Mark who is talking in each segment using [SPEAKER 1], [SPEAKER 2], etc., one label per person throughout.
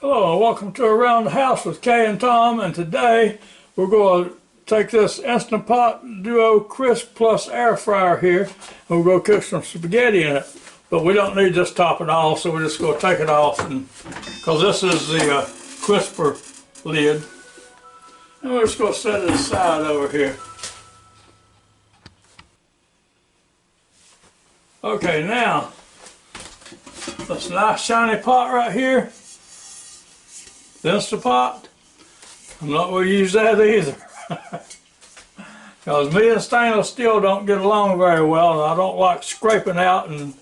[SPEAKER 1] Hello and welcome to Around the House with Kay and Tom, and today we're going to take this Instant Pot Duo Crisp Plus air fryer here and we're going to cook some spaghetti in it. But we don't need this topping off, so we're just going to take it off, and because this is the crisper lid. And we're just going to set it aside over here. Okay, now this nice shiny pot right here, the Instant Pot, I'm not going to use that either. Because me and stainless steel don't get along very well, and I don't like scraping out and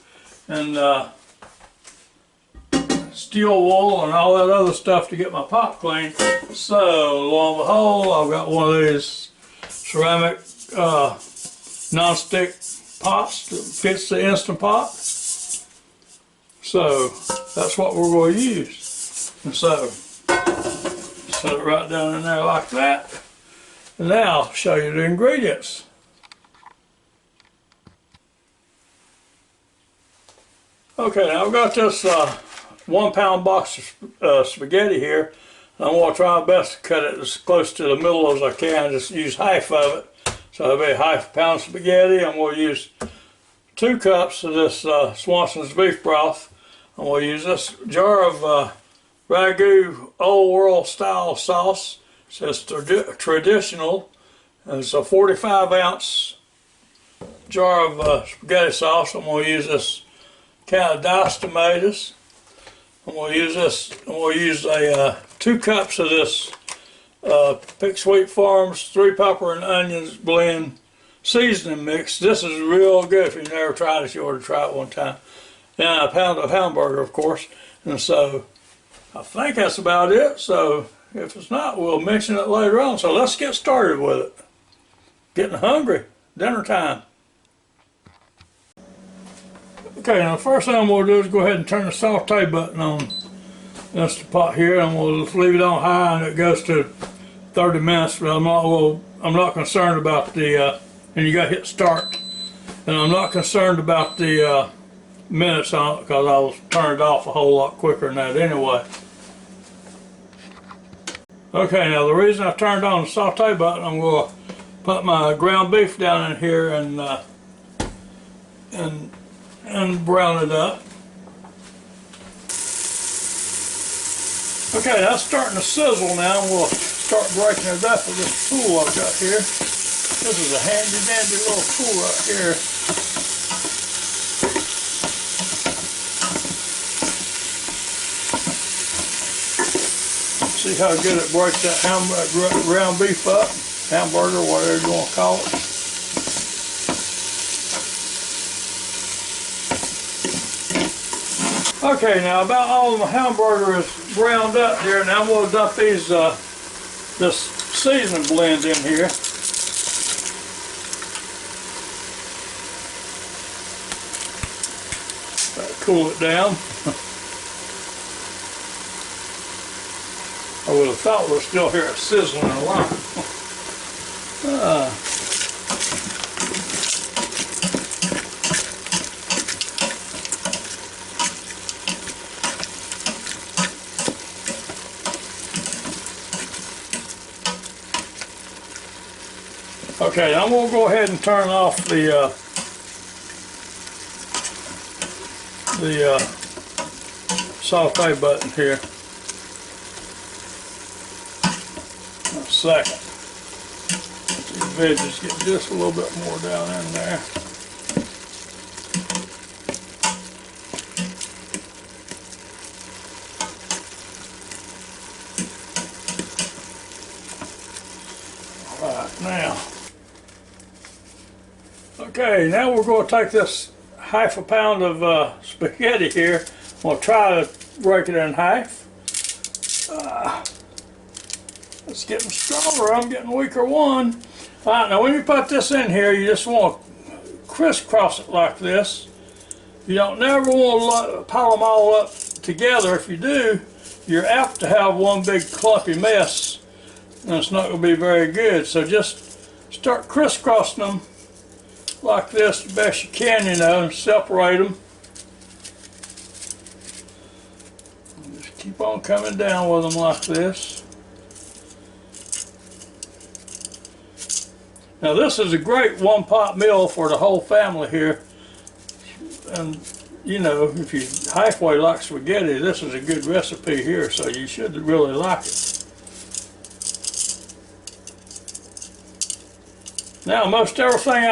[SPEAKER 1] steel wool and all that other stuff to get my pot clean. So lo and behold, I've got one of these ceramic non-stick pots that fits the Instant Pot. So that's what we're going to use. And so set it right down in there like that. And now I'll show you the ingredients. Okay, now I've got this 1 pound box of spaghetti here. I'm going to try my best to cut it as close to the middle as I can. Just use half of it. So it'll be half a pound spaghetti. I'm going to use 2 cups of this Swanson's beef broth. I'm going to use this jar of Ragu Old World style sauce. It says traditional. It's a 45 ounce jar of spaghetti sauce. I'm going to use this can of diced tomatoes. I'm going to use this. I'm going to use 2 cups of this Pick Sweet Farms 3 pepper and onions blend seasoning mix. This is real good. If you've never tried it, you ought to try it one time. And a pound of hamburger, of course. And so I think that's about it. So if it's not, we'll mention it later on. So let's get started with it. Getting hungry. Dinner time. Okay, now the first thing I'm going to do is go ahead and turn the saute button on this pot here, and we'll just leave it on high, and it goes to 30 minutes. But I'm not concerned about the and you got to hit start. And I'm not concerned about the minutes on it, because I was turned off a whole lot quicker than that anyway. Okay, now the reason I turned on the saute button, I'm going to put my ground beef down in here and brown it up. Okay, that's starting to sizzle now. We'll start breaking it up with this tool I've got here. This is a handy dandy little tool right here. See how good it breaks that ground beef up, hamburger, whatever you want to call it. Okay, now about all of my hamburger is browned up here. Now I'm going to dump these this seasoning blend in here. Cool it down. I would have thought we'll still hear it sizzling a lot. Okay, I'm going to go ahead and turn off the saute button here. A second. These veggies get just a little bit more down in there. All right, now. Okay, now we're going to take this half a pound of spaghetti here. I'm going to try to break it in half. It's getting stronger. I'm getting weaker one. All right, now when you put this in here, you just want to crisscross it like this. You don't never want to pile them all up together. If you do, you're apt to have one big clumpy mess, and it's not going to be very good. So just start crisscrossing them like this the best you can, you know, and separate them. Keep on coming down with them like this. Now this is a great one-pot meal for the whole family here. And you know, if you halfway like spaghetti, this is a good recipe here, so you should really like it. Now most everything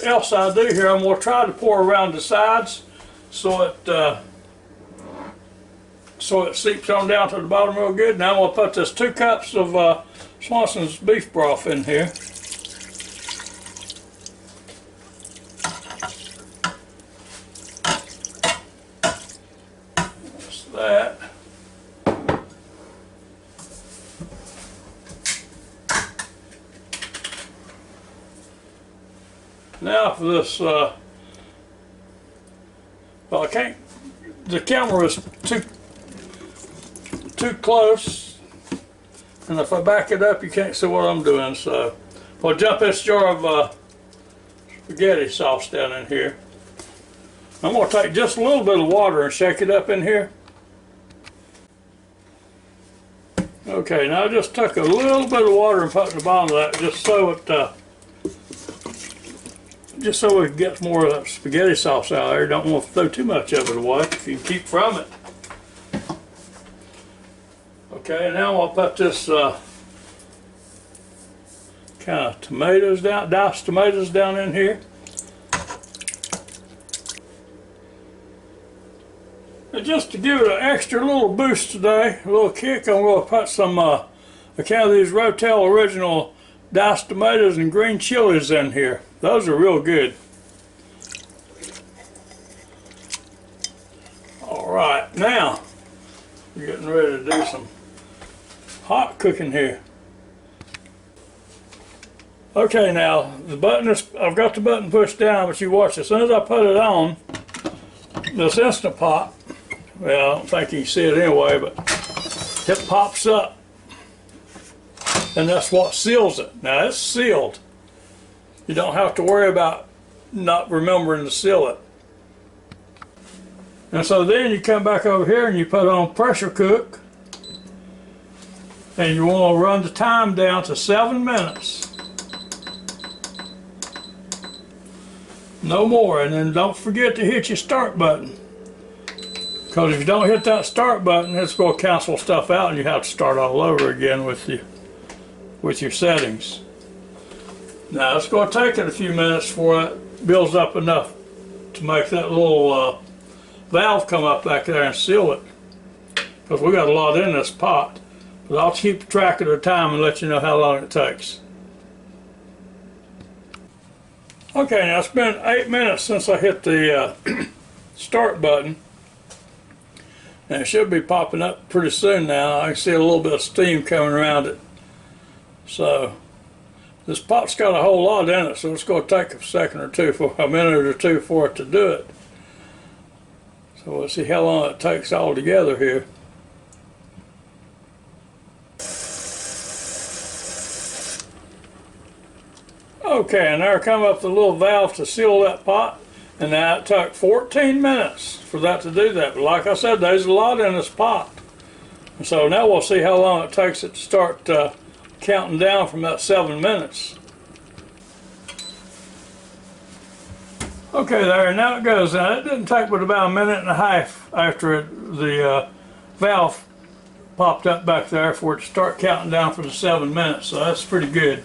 [SPEAKER 1] else I do here, I'm going to try to pour around the sides so it seeps on down to the bottom real good. Now I'm going to put this 2 cups of Swanson's beef broth in here. That's that. Now for this, well, I can't, the camera is too close, and if I back it up you can't see what I'm doing, so I'll dump this jar of spaghetti sauce down in here. I'm going to take just a little bit of water and shake it up in here. Okay, now I just took a little bit of water and put it in the bottom of that just so we can get more of that spaghetti sauce out there. Don't want to throw too much of it away if you can keep from it. Okay, now I'll put this kind of tomatoes down, diced tomatoes down in here. And just to give it an extra little boost today, a little kick, I'm going to put some a can of these Rotel original diced tomatoes and green chilies in here. Those are real good. Alright, now we're getting ready to do some hot cooking here. Okay, now the button is, I've got the button pushed down, but you watch, as soon as I put it on, this Instant Pot, well, I don't think you can see it anyway, but it pops up. And that's what seals it. Now it's sealed. You don't have to worry about not remembering to seal it. And so then you come back over here and you put on pressure cook. And you want to run the time down to 7 minutes. No more. And then don't forget to hit your start button. Because if you don't hit that start button, it's going to cancel stuff out and you have to start all over again with your settings. Now it's going to take it a few minutes before it builds up enough to make that little valve come up back there and seal it. Because we got a lot in this pot. But I'll keep track of the time and let you know how long it takes. Okay, now it's been 8 minutes since I hit the start button. And it should be popping up pretty soon now. I can see a little bit of steam coming around it. So this pot's got a whole lot in it, so it's going to take a minute or two for it to do it. So we'll see how long it takes all together here. Okay, and there come up the little valve to seal that pot, and now it took 14 minutes for that to do that. But like I said, there's a lot in this pot. And so now we'll see how long it takes it to start counting down from that 7 minutes. Okay there, now it goes. Now it didn't take but about 1.5 minutes after the valve popped up back there for it to start counting down for the 7 minutes, so that's pretty good.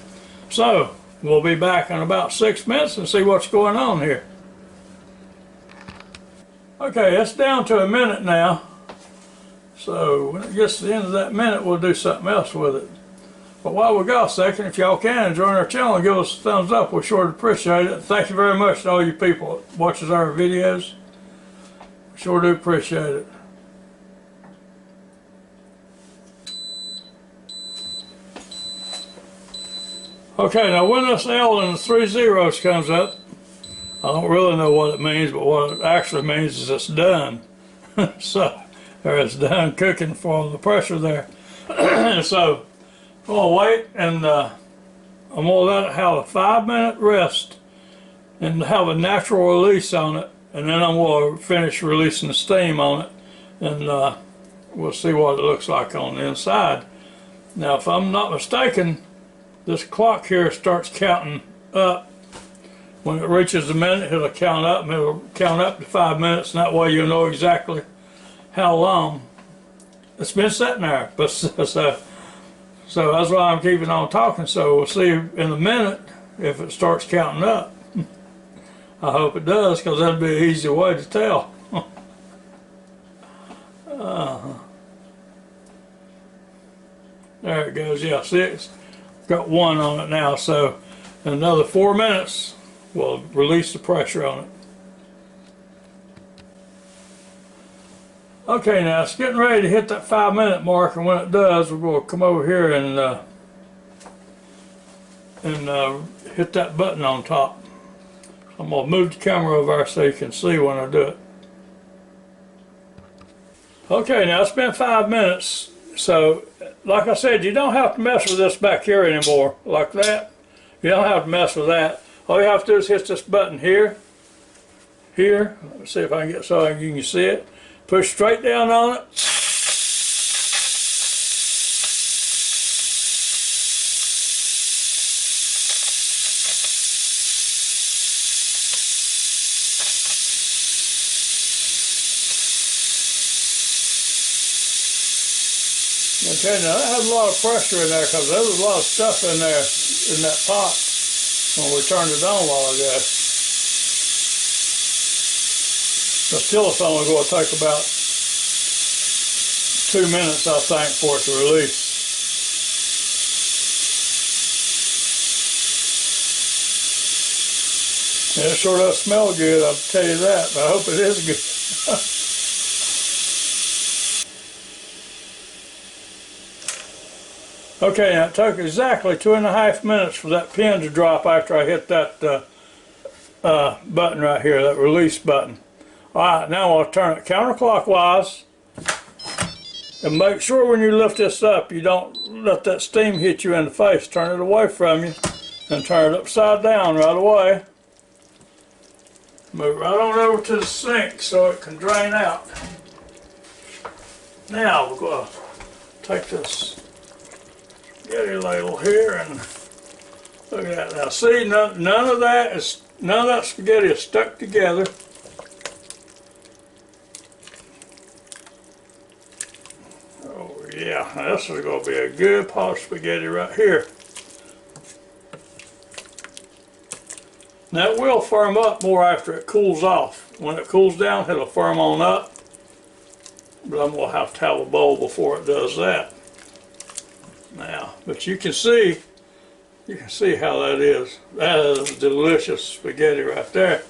[SPEAKER 1] So we'll be back in about 6 minutes and see what's going on here. Okay, it's down to 1 minute now, so when it gets to the end of that minute we'll do something else with it. But while we got a second, if y'all can join our channel and give us a thumbs up, we'll sure appreciate it. Thank you very much to all you people that watches our videos. Sure do appreciate it. Okay, now when this L and the 3 zeros comes up, I don't really know what it means, but what it actually means is it's done. So, or it's done cooking for the pressure there. So, I'm going to wait and I'm going to let it have a 5-minute rest and have a natural release on it, and then I'm going to finish releasing the steam on it, and we'll see what it looks like on the inside. Now, if I'm not mistaken, this clock here starts counting up. When it reaches a minute, it'll count up, and it'll count up to 5 minutes, and that way you'll know exactly how long it's been sitting there. But so that's why I'm keeping on talking. So we'll see in a minute if it starts counting up. I hope it does, because that'd be an easy way to tell. There it goes. Yeah, see, it's got 1 on it now. So in another 4 minutes, we'll release the pressure on it. Okay, now it's getting ready to hit that 5-minute mark, and when it does, we're going to come over here and hit that button on top. I'm going to move the camera over there so you can see when I do it. Okay, now it's been 5 minutes, so like I said, you don't have to mess with this back here anymore, like that. You don't have to mess with that. All you have to do is hit this button here. Let me see if I can get so you can see it. Push straight down on it. Okay, now that has a lot of pressure in there because there was a lot of stuff in there in that pot when we turned it on a while ago. But still, it's only going to take about 2 minutes, I think, for it to release. And it sure does smell good, I'll tell you that, but I hope it is good. Okay, now it took exactly 2.5 minutes for that pin to drop after I hit that button right here, that release button. Alright, now I'll turn it counterclockwise, and make sure when you lift this up you don't let that steam hit you in the face. Turn it away from you and turn it upside down right away. Move right on over to the sink so it can drain out. Now we're going to take this spaghetti ladle here and look at that. Now see, none of that spaghetti is stuck together. Oh yeah, now this is going to be a good pot of spaghetti right here. Now it will firm up more after it cools off. When it cools down, it'll firm on up. But I'm going to have a bowl before it does that. Now, but you can see how that is. That is delicious spaghetti right there.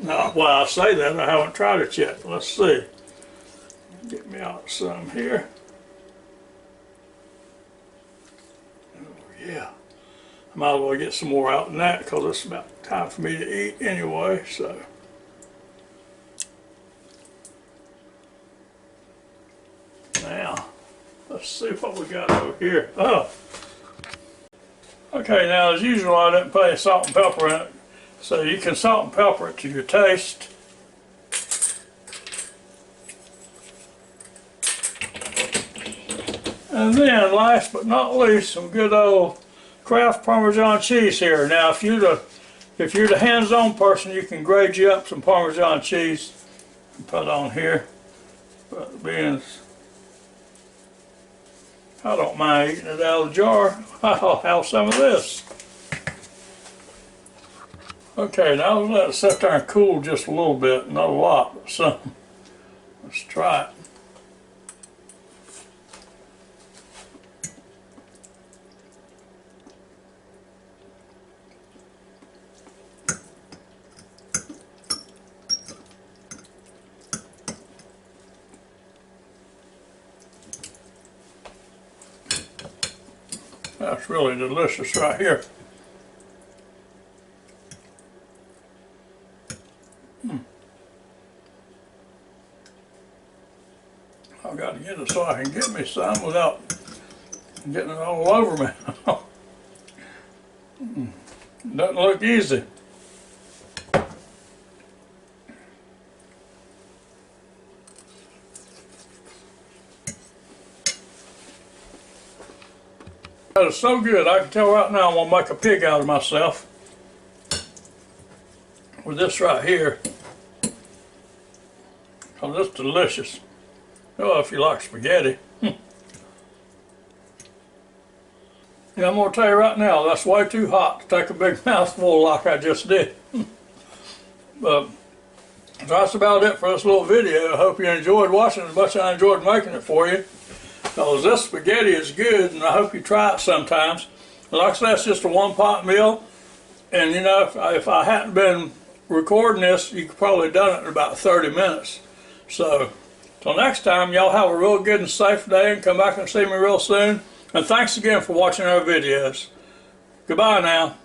[SPEAKER 1] Now, while I say that, I haven't tried it yet. Let's see. Get me out some here. Oh yeah. I might as well get some more out than that because it's about time for me to eat anyway, so. Now, let's see what we got over here. Oh. Okay, now as usual I didn't put any salt and pepper in it, so you can salt and pepper it to your taste. And then, last but not least, some good old Kraft Parmesan cheese here. Now, if you're the hands-on person, you can grade you up some Parmesan cheese and put on here. But being I don't mind eating it out of the jar, I'll have some of this. Okay, now I'll let it sit there and cool just a little bit, not a lot, but some. Let's try it. That's really delicious right here. I've got to get it so I can get me some without getting it all over me. Doesn't look easy. That is so good. I can tell right now I'm gonna make a pig out of myself with this right here. Oh, this is delicious. Oh, if you like spaghetti. Yeah, I'm gonna tell you right now, that's way too hot to take a big mouthful like I just did. But that's about it for this little video. I hope you enjoyed watching as much as I enjoyed making it for you. Because this spaghetti is good, and I hope you try it sometimes. Like I said, it's just a one-pot meal. And you know, if I hadn't been recording this, you could probably done it in about 30 minutes. So, till next time, y'all have a real good and safe day, and come back and see me real soon. And thanks again for watching our videos. Goodbye now.